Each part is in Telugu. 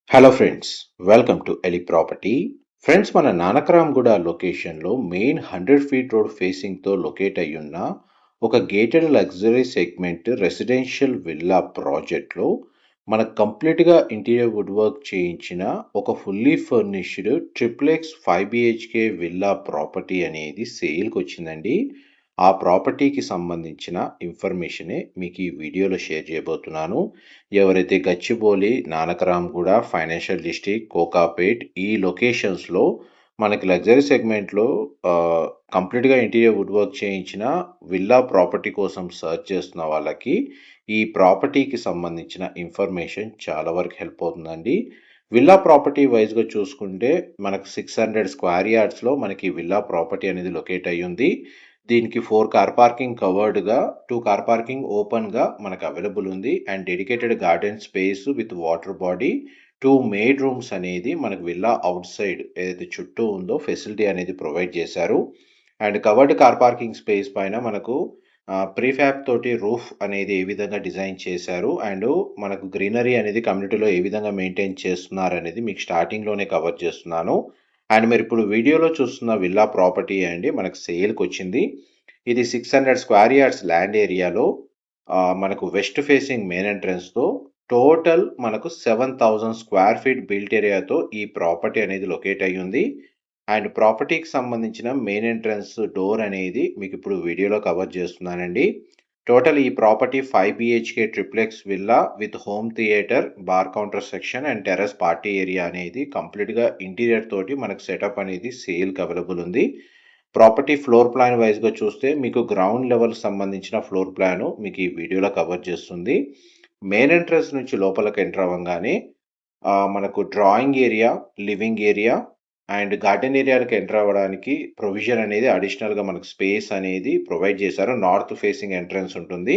Hello friends, welcome to Eli property. Friends, మన నానక్రామ్గూడ లొకేషన్లో మెయిన్ 100 ఫీట్ రోడ్ ఫేసింగ్తో లొకేట్ అయ్యున్న ఒక gated luxury segment residential villa ప్రాజెక్ట్లో మనకు కంప్లీట్గా ఇంటీరియర్ వుడ్ వర్క్ చేయించిన ఒక fully furnished triplex 5 BHK villa property అనేది సేల్కి వచ్చిందండి. ఆ ప్రాపర్టీకి సంబంధించిన ఇన్ఫర్మేషనే మీకు ఈ వీడియోలో షేర్ చేయబోతున్నాను. ఎవరైతే గచ్చిబౌలి, నానక్రామ్గూడ, ఫైనాన్షియల్ డిస్ట్రిక్ట్, కోకాపేట్ ఈ లొకేషన్స్లో మనకి లగ్జరీ సెగ్మెంట్లో కంప్లీట్గా ఇంటీరియర్ వుడ్ వర్క్ చేయించిన విల్లా ప్రాపర్టీ కోసం సర్చ్ చేస్తున్న వాళ్ళకి ఈ ప్రాపర్టీకి సంబంధించిన ఇన్ఫర్మేషన్ చాలా వరకు హెల్ప్ అవుతుందండి. విల్లా ప్రాపర్టీ వైజ్గా చూసుకుంటే మనకు 600 స్క్వేర్ యార్డ్స్లో మనకి విల్లా ప్రాపర్టీ అనేది లొకేట్ అయ్యి ఉంది. దీనికి 4 కార్ పార్కింగ్ కవర్డ్‌గా, 2 కార్ పార్కింగ్ ఓపెన్‌గా మనకు అవైలబుల్ ఉంది. And dedicated garden space with water body, 2 made rooms అనేది మనకు విల్లా అవుట్ సైడ్ ఏదైతే చుట్టూ ఉందో ఫెసిలిటీ అనేది ప్రొవైడ్ చేశారు. And covered car parking space పైన మనకు ప్రీఫ్యాబ్ తోటి రూఫ్ అనేది ఏ విధంగా డిజైన్ చేశారు, అండ్ మనకు గ్రీనరీ అనేది కమ్యూనిటీలో ఏ విధంగా మెయింటైన్ చేస్తున్నారు అనేది మీకు స్టార్టింగ్‌లోనే కవర్ చేస్తున్నాను. అండ్ మీరు ఇప్పుడు వీడియోలో చూస్తున్న విల్లా ప్రాపర్టీ అండి మనకు సేల్కి వచ్చింది. ఇది 600 స్క్వేర్ యార్డ్స్ ల్యాండ్ ఏరియాలో మనకు వెస్ట్ ఫేసింగ్ మెయిన్ ఎంట్రన్స్తో టోటల్ మనకు 7,000 స్క్వేర్ ఫీట్ బిల్ట్ ఏరియాతో ఈ ప్రాపర్టీ అనేది లొకేట్ అయ్యి ఉంది. అండ్ ప్రాపర్టీకి సంబంధించిన మెయిన్ ఎంట్రన్స్ డోర్ అనేది మీకు ఇప్పుడు వీడియోలో కవర్ చేస్తున్నానండి. టోటల్ ఈ property 5 BHK triplex villa with home theatre, bar counter section and terrace party area అనేది కంప్లీట్గా ఇంటీరియర్ తోటి మనకు సెటప్ అనేది సేల్కి అవైలబుల్ ఉంది. ప్రాపర్టీ ఫ్లోర్ ప్లాన్ వైజ్గా చూస్తే మీకు గ్రౌండ్ లెవెల్ సంబంధించిన ఫ్లోర్ ప్లాను మీకు ఈ వీడియోలో కవర్ చేస్తుంది. మెయిన్ ఎంట్రన్స్ నుంచి లోపలికి ఎంటర్ అవ్వగానే మనకు drawing area, living area and garden ఏరియాలకు ఎంటర్ అవ్వడానికి ప్రొవిజన్ అనేది అడిషనల్గా మనకు స్పేస్ అనేది ప్రొవైడ్ చేశారు. నార్త్ ఫేసింగ్ ఎంట్రన్స్ ఉంటుంది.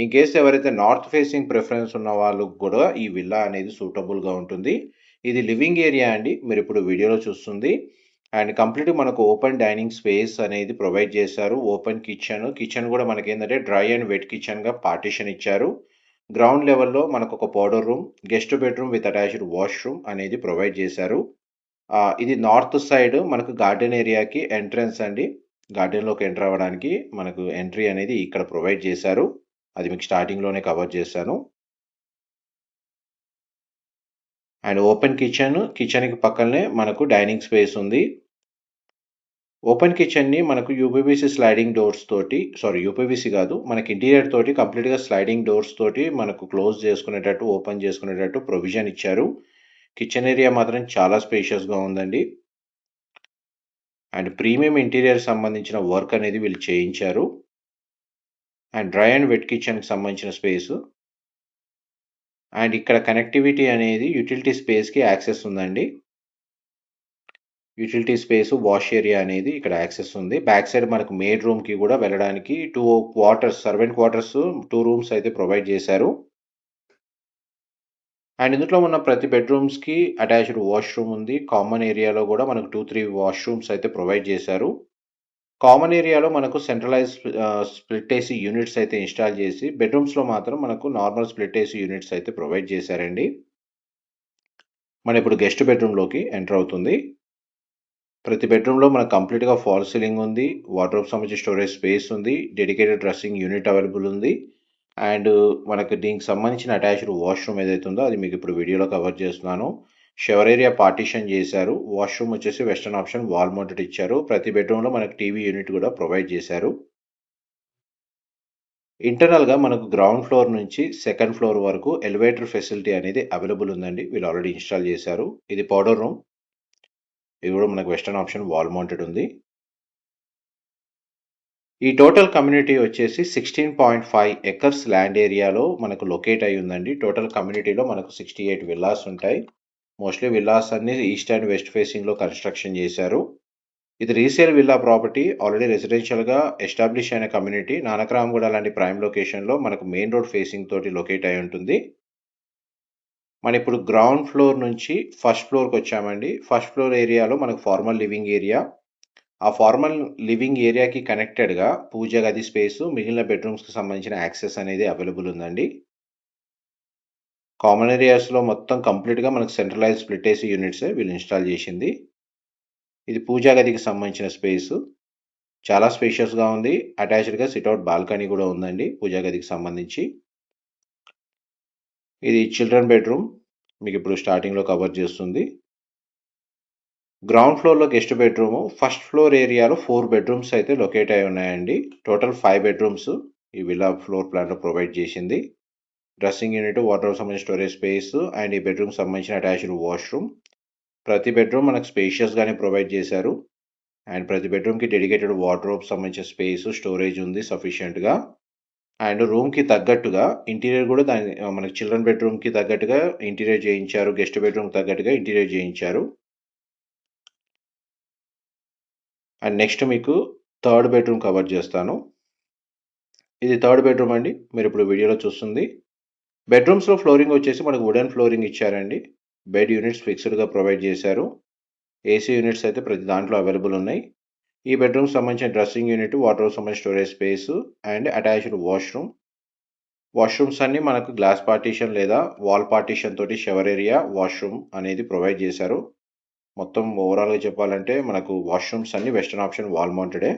ఇన్ కేస్ ఎవరైతే నార్త్ ఫేసింగ్ ప్రిఫరెన్స్ ఉన్న వాళ్ళకు కూడా ఈ విల్లా అనేది సూటబుల్గా ఉంటుంది. ఇది లివింగ్ ఏరియా అండి, మీరు ఇప్పుడు వీడియోలో చూస్తుంది. అండ్ కంప్లీట్ మనకు ఓపెన్ డైనింగ్ స్పేస్ అనేది ప్రొవైడ్ చేశారు. ఓపెన్ కిచెన్ కూడా మనకి ఏంటంటే డ్రై అండ్ వెట్ కిచెన్గా పార్టీషన్ ఇచ్చారు. గ్రౌండ్ లెవెల్లో మనకు ఒక powder room, guest bedroom with attached washroom అనేది ప్రొవైడ్ చేశారు. ఇది నార్త్ సైడ్ మనకు గార్డెన్ ఏరియాకి ఎంట్రన్స్ అండి. గార్డెన్లోకి ఎంటర్ అవ్వడానికి మనకు ఎంట్రీ అనేది ఇక్కడ ప్రొవైడ్ చేశారు. అది మీకు స్టార్టింగ్లోనే కవర్ చేశాను. అండ్ ఓపెన్ కిచెన్కి పక్కనే మనకు డైనింగ్ స్పేస్ ఉంది. ఓపెన్ కిచెన్ని మనకు యూపీవీసీ స్లైడింగ్ డోర్స్ తోటి, యూపీవీసీ కాదు, మనకి ఇంటీరియర్ తోటి కంప్లీట్గా స్లైడింగ్ డోర్స్ తోటి మనకు క్లోజ్ చేసుకునేటట్టు, ఓపెన్ చేసుకునేటట్టు ప్రొవిజన్ ఇచ్చారు. కిచెన్ ఏరియా మాత్రం చాలా స్పేషియస్గా ఉందండి. అండ్ ప్రీమియం ఇంటీరియర్ సంబంధించిన వర్క్ అనేది వీళ్ళు చేయించారు. అండ్ డ్రై అండ్ వెట్ కిచెన్కి సంబంధించిన స్పేస్. అండ్ ఇక్కడ కనెక్టివిటీ అనేది యూటిలిటీ స్పేస్కి యాక్సెస్ ఉందండి. యూటిలిటీ స్పేస్, వాష్ ఏరియా అనేది ఇక్కడ యాక్సెస్ ఉంది. బ్యాక్ సైడ్ మనకు మేడ్ రూమ్కి కూడా వెళ్ళడానికి 2 క్వార్టర్స్, సర్వెంట్ క్వార్టర్స్, 2 రూమ్స్ అయితే ప్రొవైడ్ చేశారు. అండ్ ఇందులో ఉన్న ప్రతి బెడ్రూమ్స్కి అటాచ్డ్ వాష్రూమ్ ఉంది. కామన్ ఏరియాలో కూడా మనకు 2-3 వాష్రూమ్స్ అయితే ప్రొవైడ్ చేశారు. కామన్ ఏరియాలో మనకు సెంట్రలైజ్ స్ప్లిట్ ఏసీ యూనిట్స్ అయితే ఇన్స్టాల్ చేసి, బెడ్రూమ్స్లో మాత్రం మనకు నార్మల్ స్ప్లిట్ ఏసీ యూనిట్స్ అయితే ప్రొవైడ్ చేశారండి. మనం ఇప్పుడు గెస్ట్ బెడ్రూమ్లోకి ఎంటర్ అవుతుంది. ప్రతి బెడ్రూమ్లో మనకు కంప్లీట్గా ఫాల్ సీలింగ్ ఉంది. వార్డ్రోబ్ సంబంధించి స్టోరేజ్ స్పేస్ ఉంది. డెడికేటెడ్ డ్రెస్సింగ్ యూనిట్ అవైలబుల్ ఉంది. అండ్ మనకు దీనికి సంబంధించిన అటాచ్డ్ వాష్రూమ్ ఏదైతే ఉందో అది మీకు ఇప్పుడు వీడియోలో కవర్ చేస్తున్నాను. షవర్ ఏరియా పార్టీషన్ చేశారు. వాష్రూమ్ వచ్చేసి వెస్టర్న్ ఆప్షన్ వాల్ మౌంటెడ్ ఇచ్చారు. ప్రతి బెడ్రూమ్లో మనకు టీవీ యూనిట్ కూడా ప్రొవైడ్ చేశారు. ఇంటర్నల్గా మనకు గ్రౌండ్ ఫ్లోర్ నుంచి సెకండ్ ఫ్లోర్ వరకు ఎలివేటర్ ఫెసిలిటీ అనేది అవైలబుల్ ఉందండి. వీళ్ళు ఆల్రెడీ ఇన్స్టాల్ చేశారు. ఇది పౌడర్ రూమ్. ఇది కూడా మనకు వెస్టర్న్ ఆప్షన్ వాల్ మౌంటెడ్ ఉంది. ఈ టోటల్ కమ్యూనిటీ వచ్చేసి 16.5 ఎకర్స్ ల్యాండ్ ఏరియాలో మనకు లొకేట్ అయి ఉందండి. టోటల్ కమ్యూనిటీలో మనకు 68 విల్లాస్ ఉంటాయి. మోస్ట్లీ విల్లాస్ అన్ని ఈస్ట్ అండ్ వెస్ట్ ఫేసింగ్లో కన్స్ట్రక్షన్ చేశారు. ఇది రీసేల్ విల్లా ప్రాపర్టీ. ఆల్రెడీ రెసిడెన్షియల్గా ఎస్టాబ్లిష్ అయిన కమ్యూనిటీ. నానక్రామ్గూడ లాంటి ప్రైమ్ లొకేషన్లో మనకు మెయిన్ రోడ్ ఫేసింగ్ తోటి లొకేట్ అయి ఉంటుంది. మనం ఇప్పుడు గ్రౌండ్ ఫ్లోర్ నుంచి ఫస్ట్ ఫ్లోర్కి వచ్చామండి. ఫస్ట్ ఫ్లోర్ ఏరియాలో మనకు ఫార్మల్ లివింగ్ ఏరియా, ఆ ఫార్మల్ లివింగ్ ఏరియాకి కనెక్టెడ్గా పూజ గది స్పేసు, మిగిలిన బెడ్రూమ్స్కి సంబంధించిన యాక్సెస్ అనేది అవైలబుల్ ఉందండి. కామన్ ఏరియాస్‌లో మొత్తం కంప్లీట్‌గా మనకు సెంట్రలైజ్డ్ స్ప్లిట్ ఏసీ యూనిట్సే వీళ్ళు ఇన్‌స్టాల్ చేసింది. ఇది పూజా గదికి సంబంధించిన స్పేసు. చాలా స్పేషియస్‌గా ఉంది. అటాచ్డ్‌గా సిట్ఔట్ బాల్కనీ కూడా ఉందండి పూజా గదికి సంబంధించి. ఇది చిల్డ్రన్ బెడ్‌రూమ్. మీకిప్పుడు స్టార్టింగ్‌లో కవర్ చేస్తుంది. గ్రౌండ్ ఫ్లోర్‌లో గెస్ట్ బెడ్‌రూము. ఫస్ట్ ఫ్లోర్ ఏరియాలో 4 బెడ్‌రూమ్స్ అయితే లొకేట్ అయి ఉన్నాయండి. టోటల్ 5 బెడ్‌రూమ్స్ ఈ విల్లా ఫ్లోర్ ప్లాన్‌లో ప్రొవైడ్ చేసింది. డ్రెస్సింగ్ యూనిట్, వార్డ్‌రోబ్ సంబంధించిన స్టోరేజ్ స్పేస్ అండ్ ఈ బెడ్‌రూమ్‌కి సంబంధించిన అటాచ్డ్ వాష్‌రూమ్. ప్రతి బెడ్‌రూమ్ మనకు స్పేషియస్‌గానే ప్రొవైడ్ చేశారు. అండ్ ప్రతి బెడ్‌రూమ్‌కి డెడికేటెడ్ వార్డ్‌రోబ్ సంబంధించిన స్పేస్, స్టోరేజ్ ఉంది సఫిషియెంట్‌గా. అండ్ రూమ్‌కి తగ్గట్టుగా ఇంటీరియర్ కూడా మనకి చిల్డ్రన్ బెడ్‌రూమ్‌కి తగ్గట్టుగా ఇంటీరియర్ చేయించారు. గెస్ట్ బెడ్‌రూమ్‌కి తగ్గట్టుగా ఇంటీరియర్ చేయించారు. అండ్ నెక్స్ట్ మీకు థర్డ్ బెడ్‌రూమ్ కవర్ చేస్తాను. ఇది థర్డ్ బెడ్‌రూమ్ అండి. మీరిప్పుడు వీడియోలో చూస్తుంది. బెడ్‌రూమ్స్‌లో ఫ్లోరింగ్ వచ్చేసి మనకు వుడెన్ ఫ్లోరింగ్ ఇచ్చారండి. బెడ్ యూనిట్స్ ఫిక్స్‌డ్‌గా ప్రొవైడ్ చేశారు. ఏసీ యూనిట్స్ అయితే ప్రతి దాంట్లో అవైలబుల్ ఉన్నాయి. ఈ బెడ్‌రూమ్‌కి సంబంధించిన డ్రెస్సింగ్ యూనిట్, వార్డ్‌రోబ్ సంబంధించిన storage space and attached washroom. Washrooms అన్నీ మనకు గ్లాస్ పార్టిషన్ లేదా వాల్ పార్టిషన్ తోటి షవర్ ఏరియా, వాష్‌రూమ్ అనేది ప్రొవైడ్ చేశారు. మొత్తం ఓవరాల్‌గా చెప్పాలంటే మనకు వాష్‌రూమ్స్ అన్నీ వెస్టర్న్ ఆప్షన్ వాల్ మౌంటెడే.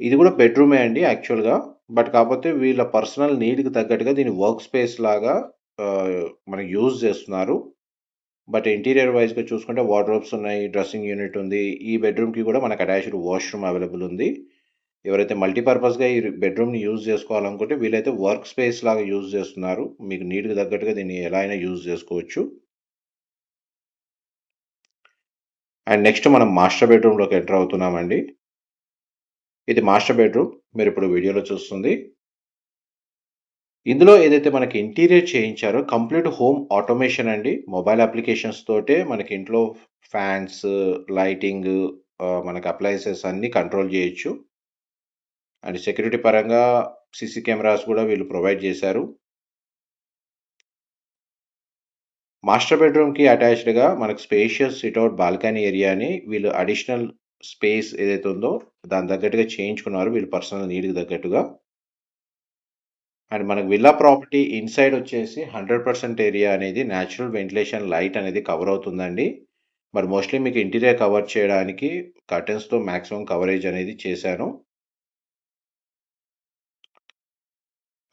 ఇది కూడా బెడ్‌రూమే అండి యాక్చువల్‌గా. బట్ కాపోతే వీళ్ళ పర్సనల్ నీడ్‌కి తగ్గట్టుగా దీన్ని వర్క్ స్పేస్ లాగా మనకి యూజ్ చేస్తున్నారు. బట్ ఇంటీరియర్ వైస్‌గా చూసుకుంటే వార్డ్‌రోబ్స్ ఉన్నాయి, డ్రెస్సింగ్ యూనిట్ ఉంది. ఈ బెడ్‌రూమ్‌కి కూడా మనకు అటాచ్డ్ వాష్‌రూమ్ అవైలబుల్ ఉంది. ఎవరైతే మల్టీపర్పస్‌గా ఈ బెడ్‌రూమ్‌ని యూజ్ చేసుకోవాలనుకుంటే వీళ్ళైతే వర్క్ స్పేస్ లాగా యూజ్ చేస్తున్నారు. మీకు నీడ్‌కి తగ్గట్టుగా దీన్ని ఎలా అయినా యూజ్ చేసుకోవచ్చు. అండ్ నెక్స్ట్ మనం మాస్టర్ బెడ్‌రూమ్‌లోకి ఎంటర్ అవుతున్నామండి. ఇది మాస్టర్ బెడ్‌రూమ్. మీరిప్పుడు వీడియోలో చూస్తుంది. ఇందులో ఏదైతే మనకి ఇంటీరియర్ చేయించారో కంప్లీట్ హోమ్ ఆటోమేషన్ అండి. మొబైల్ అప్లికేషన్స్ తోటే మనకి ఇంట్లో ఫ్యాన్స్, లైటింగ్, మనకి అప్లయెన్సెస్ అన్నీ కంట్రోల్ చేయొచ్చు. అండ్ సెక్యూరిటీ పరంగా సీసీ కెమెరాస్ కూడా వీళ్ళు ప్రొవైడ్ చేశారు. మాస్టర్ బెడ్‌రూమ్‌కి అటాచ్డ్‌గా మనకు స్పేషియస్ సిట్ఔట్ బాల్కనీ ఏరియాని వీళ్ళు అడిషనల్ స్పేస్ ఏదైతే ఉందో దానికి తగ్గట్టుగా చేయించుకున్నారు వీళ్ళ పర్సనల్ నీడ్‌కి తగ్గట్టుగా. అండ్ మనకు విల్లా ప్రాపర్టీ ఇన్‌సైడ్ వచ్చేసి 100% ఏరియా అనేది నేచురల్ వెంటిలేషన్ లైట్ అనేది కవర్ అవుతుందండి. మరి మోస్ట్‌లీ మీకు ఇంటీరియర్ కవర్ చేయడానికి కర్టెన్స్‌తో మాక్సిమం కవరేజ్ అనేది చేశాను.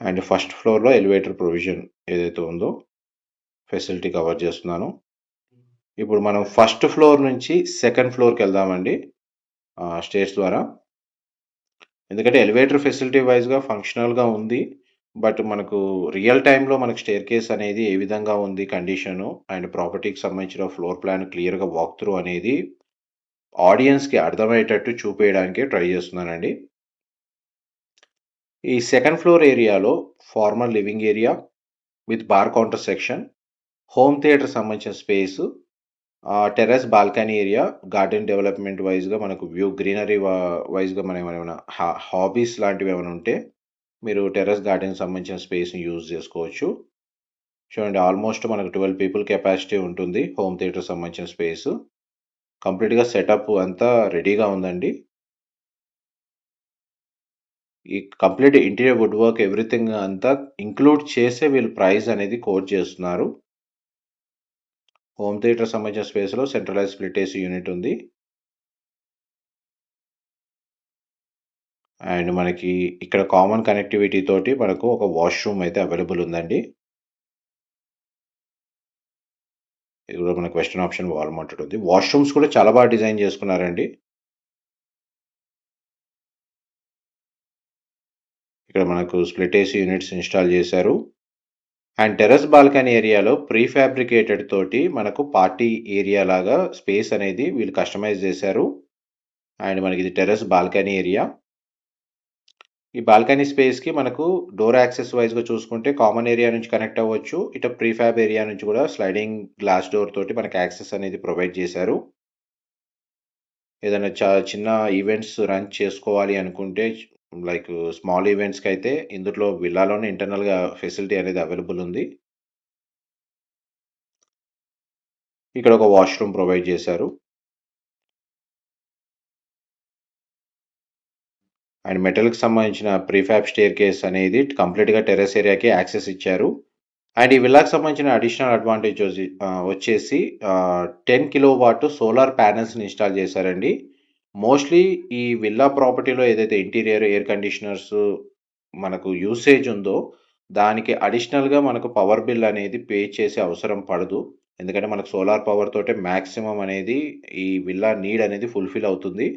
అండ్ ఫస్ట్ ఫ్లోర్‌లో ఎలివేటర్ ప్రొవిజన్ ఏదైతే ఉందో ఫెసిలిటీ కవర్ చేస్తున్నాను. ఇప్పుడు మనం ఫస్ట్ ఫ్లోర్ నుంచి సెకండ్ ఫ్లోర్‌కెళ్దామండి స్టేర్స్ ద్వారా. ఎందుకంటే ఎలివేటర్ ఫెసిలిటీ వైస్‌గా ఫంక్షనల్‌గా ఉంది. బట్ మనకు రియల్ టైమ్‌లో మనకు స్టెయిర్‌కేస్ అనేది ఏ విధంగా ఉంది కండిషను అండ్ ప్రాపర్టీకి సంబంధించిన ఫ్లోర్ ప్లాన్ క్లియర్‌గా వాక్ త్రూ అనేది ఆడియన్స్‌కి అర్థమయ్యేటట్టు చూపియడానికే ట్రై చేస్తున్నానండి. ఈ సెకండ్ ఫ్లోర్ ఏరియాలో formal living area with bar counter section, home theatre సంబంధించిన space, terrace balcony area, garden development వైస్‌గా మనకు వ్యూ గ్రీనరీ వైస్‌గా మనం ఏమైనా హాబీస్ లాంటివి ఏమైనా ఉంటే మీరు టెర్రస్ గార్డెన్‌కి సంబంధించిన స్పేస్‌ని యూజ్ చేసుకోవచ్చు. చూడండి ఆల్మోస్ట్ మనకు 12 పీపుల్ కెపాసిటీ ఉంటుంది. హోమ్ థియేటర్‌కి సంబంధించిన స్పేసు. కంప్లీట్‌గా సెటప్ అంతా రెడీగా ఉందండి. ఈ complete interior wood work everything అంతా ఇంక్లూడ్ చేసే వీళ్ళు ప్రైస్ అనేది కోట్ చేస్తున్నారు. హోమ్ థియేటర్ సంబంధించిన స్పేస్‌లో సెంట్రలైజ్డ్ స్ప్లిట్ ఏసీ యూనిట్ ఉంది. అండ్ మనకి ఇక్కడ కామన్ కనెక్టివిటీ తోటి మనకు ఒక వాష్‌రూమ్ అయితే అవైలబుల్ ఉందండి. ఇది కూడా మనకు వెస్టర్న్ ఆప్షన్ వాల్ మౌంటెడ్ ఉంది. వాష్‌రూమ్స్ కూడా చాలా బాగా డిజైన్ చేసుకున్నారండి. ఇక్కడ మనకు స్ప్లిట్ ఏసీ యూనిట్స్ ఇన్‌స్టాల్ చేశారు. అండ్ టెర్రస్ బాల్కనీ ఏరియాలో ప్రీ ఫ్యాబ్రికేటెడ్ తోటి మనకు పార్టీ ఏరియా లాగా స్పేస్ అనేది వీళ్ళు కస్టమైజ్ చేశారు. అండ్ మనకి ఇది టెర్రస్ బాల్కనీ ఏరియా. ఈ బాల్కనీ స్పేస్‌కి మనకు డోర్ యాక్సెస్ వైస్‌గా చూసుకుంటే కామన్ ఏరియా నుంచి కనెక్ట్ అవ్వచ్చు. ఇటు ప్రీఫాబ్ ఏరియా నుంచి కూడా స్లైడింగ్ గ్లాస్ డోర్ తోటి మనకి యాక్సెస్ అనేది ప్రొవైడ్ చేశారు. ఏదైనా చిన్న ఈవెంట్స్ రన్ చేసుకోవాలి అనుకుంటే లైక్ స్మాల్ ఈవెంట్స్‌కైతే ఇందులో విల్లాలోనే ఇంటర్నల్‌గా ఫెసిలిటీ అనేది అవైలబుల్ ఉంది. ఇక్కడ ఒక వాష్‌రూమ్ ప్రొవైడ్ చేశారు. అండ్ మెటల్‌కి సంబంధించిన ప్రీఫాబ్ స్టెయిర్‌కేస్ అనేది కంప్లీట్‌గా టెర్రస్ ఏరియాకి యాక్సెస్ ఇచ్చారు. అండ్ ఈ విల్లాకి సంబంధించిన అడిషనల్ అడ్వాంటేజ్ వచ్చేసి 10 కిలోవాట్ సోలార్ ప్యానెల్స్ని ఇన్స్టాల్ చేశారండి. మోస్ట్లీ ఈ విల్లా ప్రాపర్టీలో ఏదైతే ఇంటీరియర్ ఎయిర్ కండిషనర్స్ మనకు యూసేజ్ ఉందో దానికి అడిషనల్గా మనకు పవర్ బిల్ అనేది పే చేసే అవసరం పడదు. ఎందుకంటే మనకు సోలార్ పవర్ తోటే మ్యాక్సిమం అనేది ఈ విల్లా నీడ్ అనేది ఫుల్ఫిల్ అవుతుంది.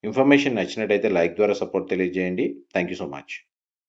ఇన్ఫర్మేషన్ నచ్చినట్టయితే లైక్ ద్వారా సపోర్ట్ తెలియజేయండి. Thank you so much.